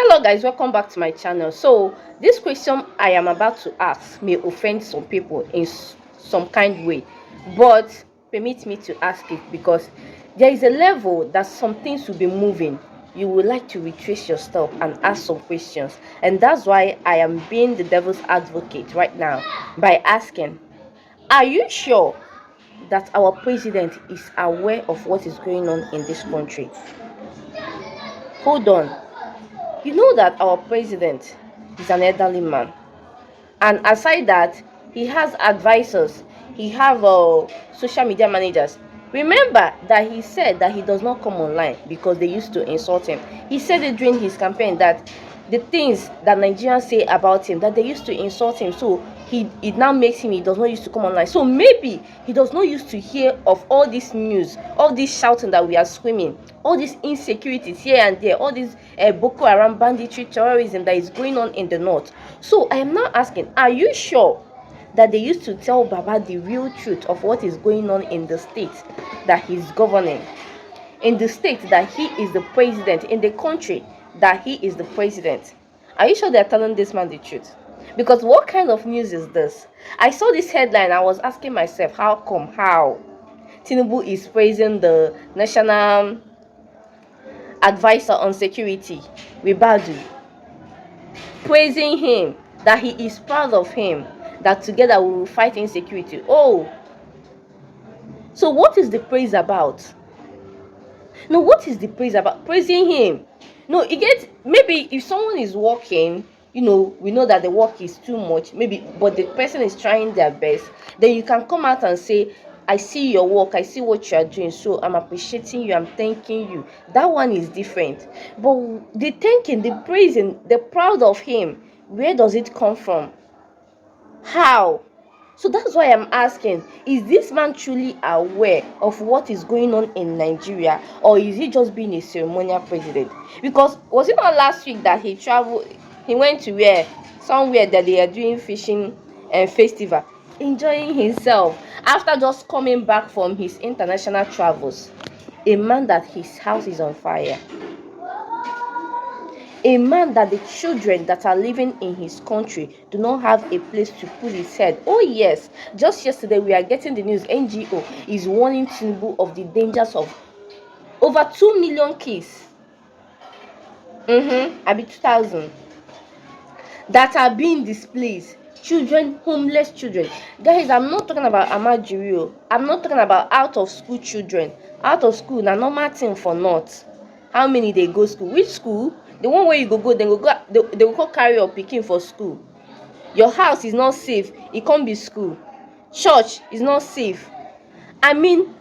Hello guys, welcome back to my channel. So this question I am about to ask may offend some people in some kind way, but permit me to ask it because there is a level that some things will be moving. You would like to retrace your step and ask some questions, and that's why I am being the devil's advocate right now by asking, are you sure that our president is aware of what is going on in this country? Hold on. You know that our president is an elderly man, and aside that, he has advisors, he have social media managers. Remember that he said that he does not come online because they used to insult him. He said it during his campaign that the things that Nigerians say about him, that they used to insult him, so it now makes him, he does not used to come online. So maybe he does not used to hear of all this news, all this shouting that we are screaming, all these insecurities here and there, all this Boko Haram banditry, terrorism that is going on in the north. So I am now asking, are you sure that they used to tell Baba the real truth of what is going on in the state that he's governing, in the state that he is the president, in the country that he is the president? Are you sure they're telling this man the truth? Because what kind of news is this? I saw this headline, I was asking myself, how Tinubu is praising the national advisor on security, Ribadu, praising him, that he is proud of him, that together we will fight insecurity. Oh, so what is the praise about? No, what is the praise about? Praising him. No, you get, maybe if someone is working, we know that the work is too much, maybe, but the person is trying their best, then you can come out and say, I see your work, I see what you are doing, so I'm appreciating you, I'm thanking you. That one is different. But the thanking, the praising, the proud of him, where does it come from? How? So that's why I'm asking, is this man truly aware of what is going on in Nigeria, or is he just being a ceremonial president? Because was it not last week that he went to where, somewhere that they are doing fishing and festival, enjoying himself after just coming back from his international travels? A man that his house is on fire, a man that the children that are living in his country do not have a place to put his head. Oh yes, just yesterday we are getting the news, NGO is warning Tinubu of the dangers of over 2 million kids, abi 2,000, that are being displaced. Children, homeless children. Guys, I'm not talking about Amajiri. I'm not talking about out of school children. Out of school na normal thing for north. How many they go school? Which school? The one where you go, they will go carry your pikin for school. Your house is not safe, it can't be school. Church is not safe. I mean,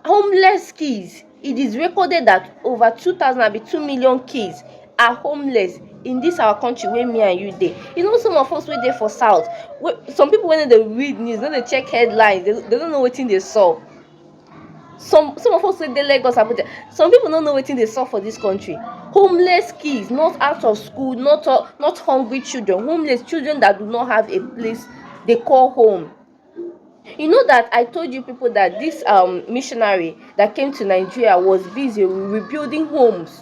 homeless kids. It is recorded that over 2,000, abi 2 million kids are homeless in this our country where me and you dey. Some of us wey dey for south, some people when they read news, when they check headlines, they don't know wetin they saw. Some of us wey dey Lagos, Abuja, some people don't know wetin they saw for this country. Homeless kids, not out of school, not hungry children, homeless children that do not have a place they call home. You know that I told you people that this missionary that came to Nigeria was busy rebuilding homes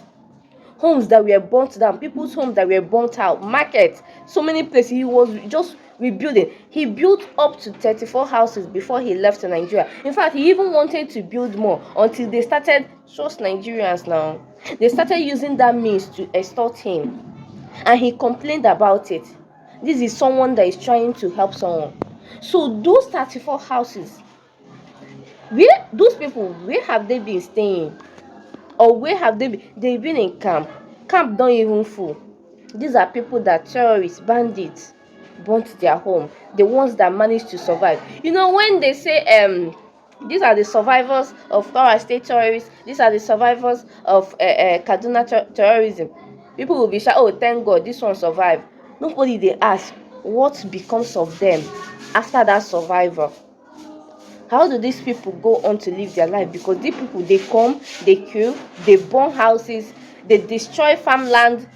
that were burnt down, people's homes that were burnt out, markets, so many places. He was just rebuilding. He built up to 34 houses before he left to Nigeria. In fact, he even wanted to build more until they started, trust Nigerians now, they started using that means to extort him, and he complained about it. This is someone that is trying to help someone. So those 34 houses, where those people, where have they been staying? Or where have they've been in camp? Camp don't even full. These are people that terrorists, bandits burnt their home, the ones that managed to survive. When they say these are the survivors of Kwara State terrorists, these are the survivors of Kaduna terrorism, people will be shy, oh thank God this one survived. Nobody they ask what becomes of them after that survivor. How do these people go on to live their life? Because these people, they come, they kill, they burn houses, they destroy farmland.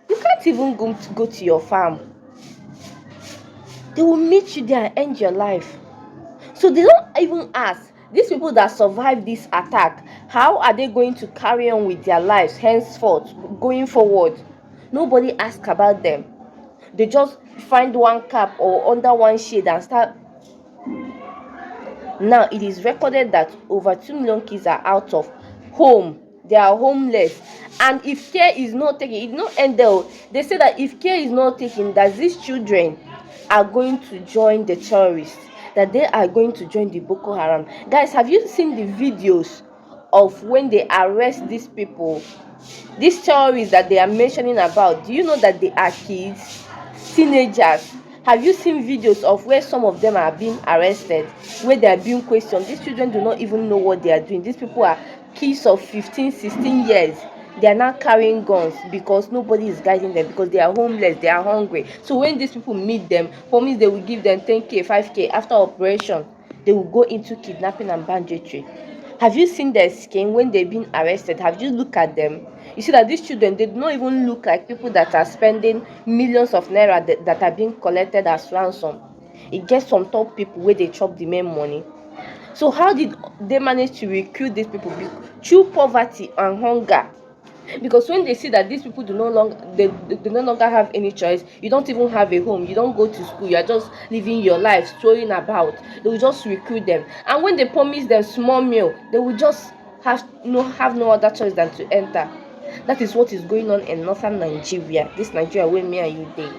You can't even go to your farm. They will meet you there and end your life. So they don't even ask these people that survive this attack, how are they going to carry on with their lives henceforth, going forward? Nobody ask about them. They just find one cap or under one shade and start. Now it is recorded that over 2 million kids are out of home. They are homeless. And if care is not taken, it not end there. They say that if care is not taken, that these children are going to join the terrorists, that they are going to join the Boko Haram. Guys, have you seen the videos of when they arrest these people, these terrorists that they are mentioning about? Do you know that they are kids, teenagers? Have you seen videos of where some of them are being arrested, where they are being questioned? These children do not even know what they are doing. These people are kids of 15, 16 years. They are not carrying guns because nobody is guiding them, because they are homeless, they are hungry. So when these people meet them, promise they will give them 10k, 5k. After operation, they will go into kidnapping and banditry. Have you seen their skin when they've been arrested? Have you looked at them? You see that these children, they do not even look like people that are spending millions of naira that are being collected as ransom. It gets some top people where they chop the main money. So how did they manage to recruit these people? Through poverty and hunger. Because when they see that these people they no longer have any choice, you don't even have a home, you don't go to school, you are just living your life strolling about, they will just recruit them. And when they promise them small meal, they will just have no other choice than to enter. That is what is going on in northern Nigeria, this Nigeria where me and you dey.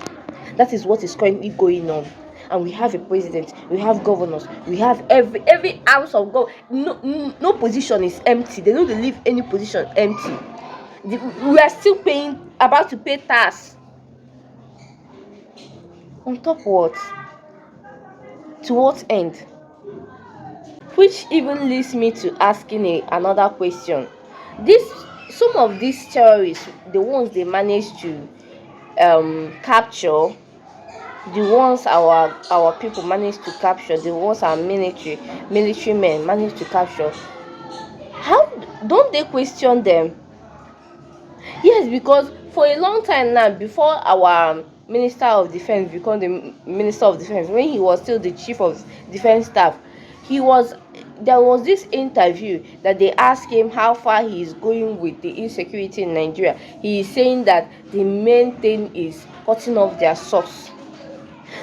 That is what is currently going on. And we have a president, we have governors, we have every house of God. No position is empty. They don't leave any position empty. We are still about to pay tax. On top what? To what end? Which even leads me to asking another question. Some of these terrorists, the ones they manage to capture, the ones our people manage to capture, the ones our military men manage to capture, how don't they question them? Yes, because for a long time now, before our Minister of Defense become the Minister of Defense, when he was still the Chief of Defense Staff, there was this interview that they asked him how far he is going with the insecurity in Nigeria. He is saying that the main thing is cutting off their source.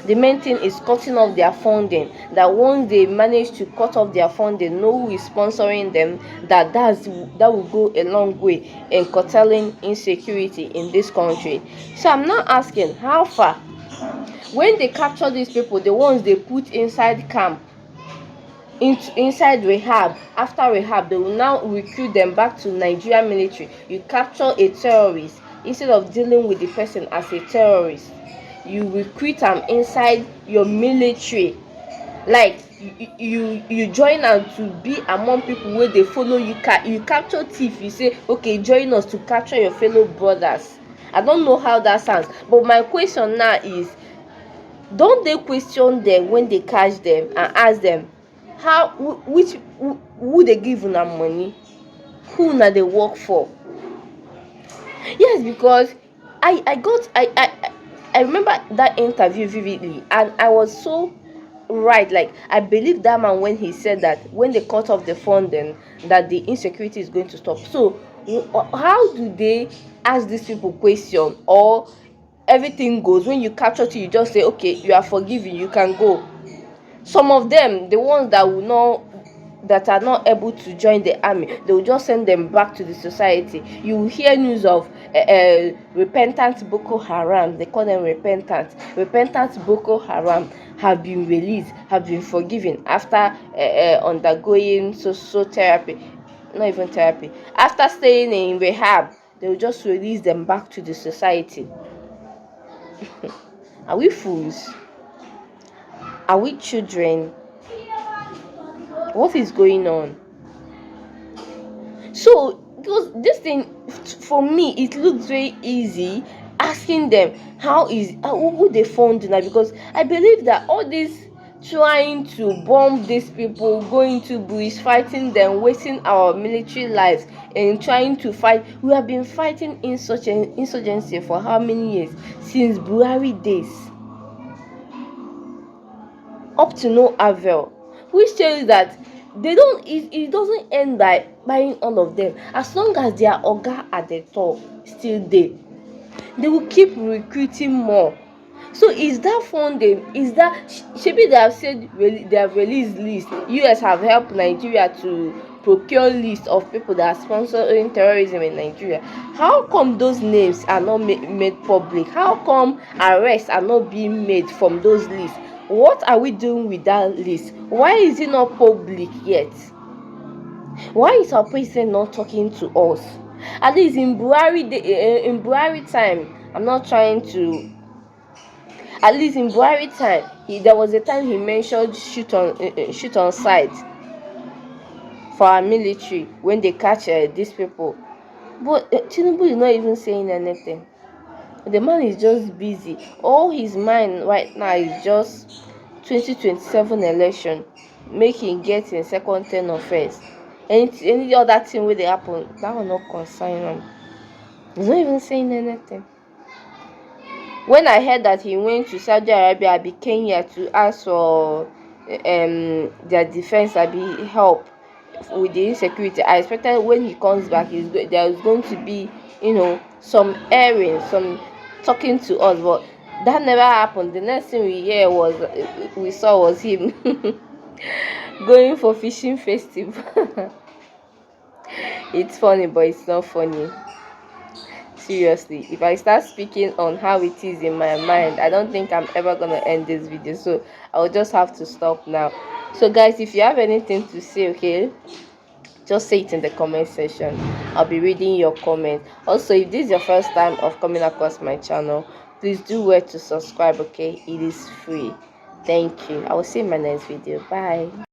The main thing is cutting off their funding. That once they manage to cut off their funding, know who is sponsoring them, that will go a long way in curtailing insecurity in this country. So I'm not asking how far. When they capture these people, the ones they put inside camp, inside rehab, after rehab, they will now recruit them back to Nigerian military. You capture a terrorist, instead of dealing with the person as a terrorist, you recruit them inside your military. Like you join am to be among people where they follow you. You capture thief, you say okay, join us to capture your fellow brothers. I don't know how that sounds, but my question now is, don't they question them when they catch them and ask them who they give una money, who na they work for? Yes, because I remember that interview vividly, and I was so right. Like, I believe that man when he said that when they cut off the funding, that the insecurity is going to stop. So how do they ask these people question, or everything goes when you capture to, you just say okay, you are forgiven, you can go? Some of them, the ones that are not able to join the army, they will just send them back to the society. You will hear news of repentant Boko Haram. They call them repentant Boko Haram have been released, have been forgiven after undergoing social therapy. Not even therapy, after staying in rehab, they will just release them back to the society. Are we fools? Are we children? What is going on? So, because this thing, for me, it looks very easy asking them who they fund now, because I believe that all this trying to bomb these people, going to bush, fighting them, wasting our military lives, and trying to fight. We have been fighting insurgency for how many years? Since Buhari days, up to no avail, which tells that it doesn't end by buying all of them. As long as their oga at the top still there, they will keep recruiting more. So is that funding, is that shebi they have said they have released list, US have helped Nigeria to procure list of people that are sponsoring terrorism in Nigeria. How come those names are not made public? How come arrests are not being made from those lists? What are we doing with that list? Why is it not public yet? Why is our president not talking to us? At least in Buhari time, I'm not trying to, at least in Buhari time, there was a time he mentioned shoot on sight for our military when they catch these people. But Tinubu is not even saying anything. The man is just busy. All his mind right now is just 2027 election, make him get in second term of first. Any other thing wey dey happen, that one no concern am. He's not even saying anything. When I heard that he went to Saudi Arabia abi Kenya to ask for their defense abi help with the insecurity, I expected when he comes back there is going to be, some airing, some talking to us, but that never happened. The next thing we saw was him going for fishing festival. It's funny, but it's not funny. Seriously, if I start speaking on how it is in my mind, I don't think I'm ever gonna end this video, so I'll just have to stop now. So guys, if you have anything to say, okay, just say it in the comment section. I'll be reading your comments. Also, if this is your first time of coming across my channel, please do well to subscribe, okay? It is free. Thank you. I will see you in my next video. Bye.